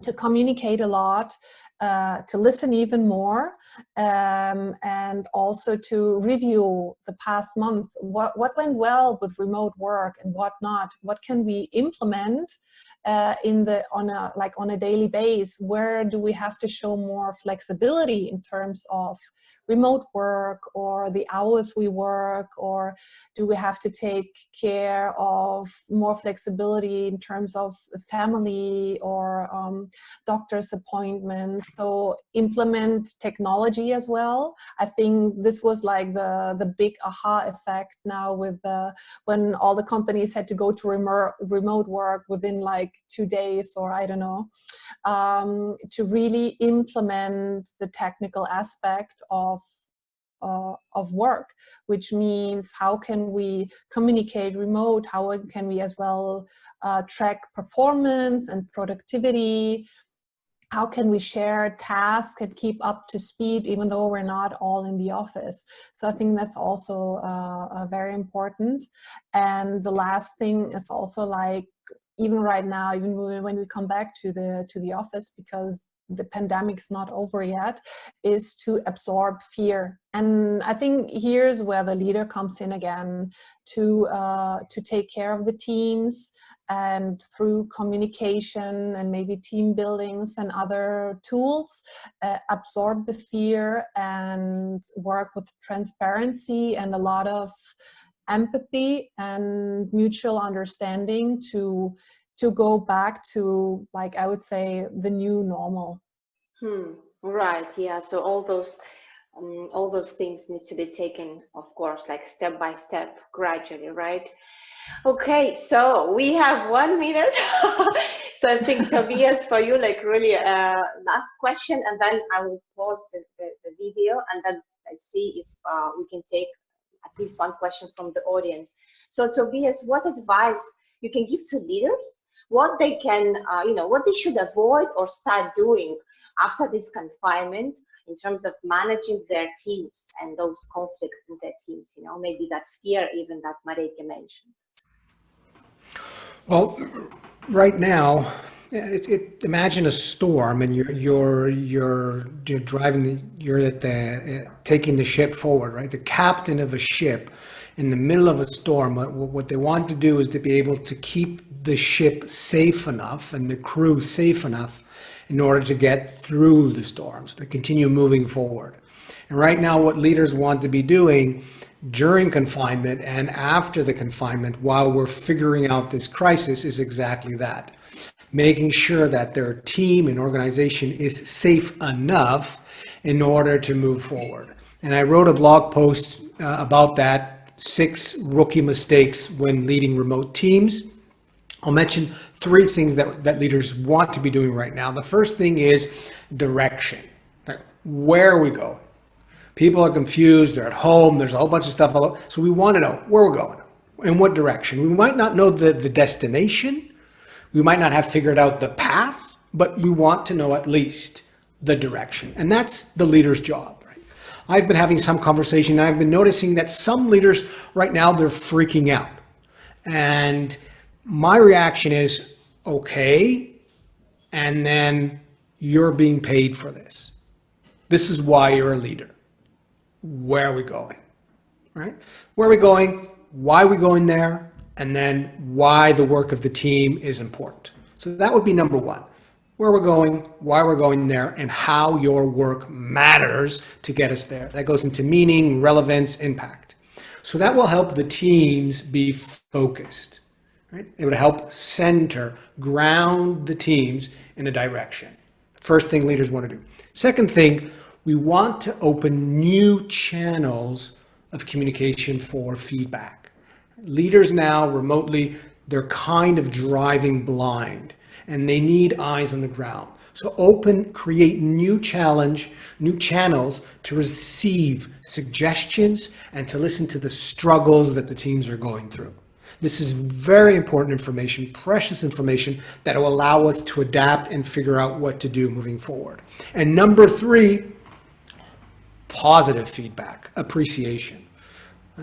to communicate a lot, to listen even more, and also to review the past month. What went well with remote work and what not? What can we implement on a daily basis? Where do we have to show more flexibility in terms of remote work or the hours we work, or do we have to take care of more flexibility in terms of family or doctor's appointments? So implement technology as well. I think this was like the big aha effect now with when all the companies had to go to remote work within like 2 days, or I don't know, to really implement the technical aspect of work, which means how can we communicate remote, how can we as well track performance and productivity, how can we share tasks and keep up to speed even though we're not all in the office. So I think that's also very important. And the last thing is also like, even right now, even when we come back to the office, because the pandemic is not over yet, is to absorb fear. And I think here's where the leader comes in again, to take care of the teams, and through communication and maybe team buildings and other tools, absorb the fear and work with transparency and a lot of empathy and mutual understanding to go back to, like, I would say, the new normal. Right, yeah. So all those things need to be taken, of course, like step by step, gradually, right? Okay, so we have 1 minute. So I think, Tobias, for you, like really last question, and then I will pause the video, and then let's see if we can take at least one question from the audience. So Tobias, what advice you can give to leaders, what they can, what they should avoid or start doing after this confinement in terms of managing their teams and those conflicts in their teams, maybe that fear even that Marika mentioned? Well, right now, imagine a storm, and you're driving, taking the ship forward, right? The captain of a ship in the middle of a storm. What they want to do is to be able to keep the ship safe enough and the crew safe enough in order to get through the storms, to continue moving forward. And right now, what leaders want to be doing during confinement and after the confinement, while we're figuring out this crisis, is exactly that. Making sure that their team and organization is safe enough in order to move forward. And I wrote a blog post about that, 6 rookie mistakes when leading remote teams. I'll mention 3 things that leaders want to be doing right now. The first thing is direction. Where are we going? People are confused, they're at home, there's a whole bunch of stuff. So we want to know where we're going, in what direction. We might not know the destination, we might not have figured out the path, but we want to know at least the direction. And that's the leader's job, right? I've been having some conversation and I've been noticing that some leaders right now, they're freaking out. And my reaction is, okay, and then you're being paid for this. This is why you're a leader. Where are we going? Right? Where are we going? Why are we going there? And then why the work of the team is important. So that would be number one. Where we're going, why we're going there, and how your work matters to get us there. That goes into meaning, relevance, impact. So that will help the teams be focused. Right? It would help center, ground the teams in a direction. First thing leaders want to do. Second thing, we want to open new channels of communication for feedback. Leaders now remotely, they're kind of driving blind and they need eyes on the ground. So create new channels to receive suggestions and to listen to the struggles that the teams are going through. This is very important information, precious information that will allow us to adapt and figure out what to do moving forward. And number three, positive feedback, appreciation.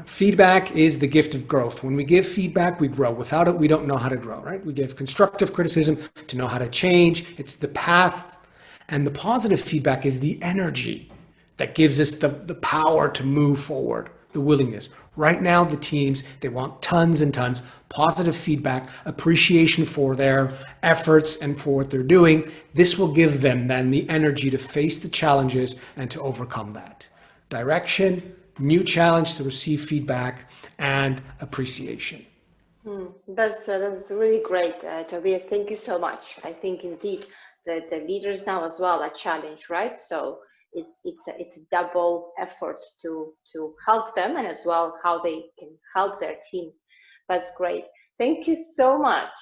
Feedback is the gift of growth. When we give feedback, we grow. Without it, we don't know how to grow, right? We give constructive criticism to know how to change. It's the path. And the positive feedback is the energy that gives us the power to move forward, the willingness. Right now, the teams, they want tons and tons, positive feedback, appreciation for their efforts and for what they're doing. This will give them then the energy to face the challenges and to overcome that. Direction, new challenge to receive feedback, and appreciation. That's really great, Tobias. Thank you so much. I think indeed that the leaders now as well are challenged, right? So it's a double effort to help them and as well how they can help their teams. That's great. Thank you so much.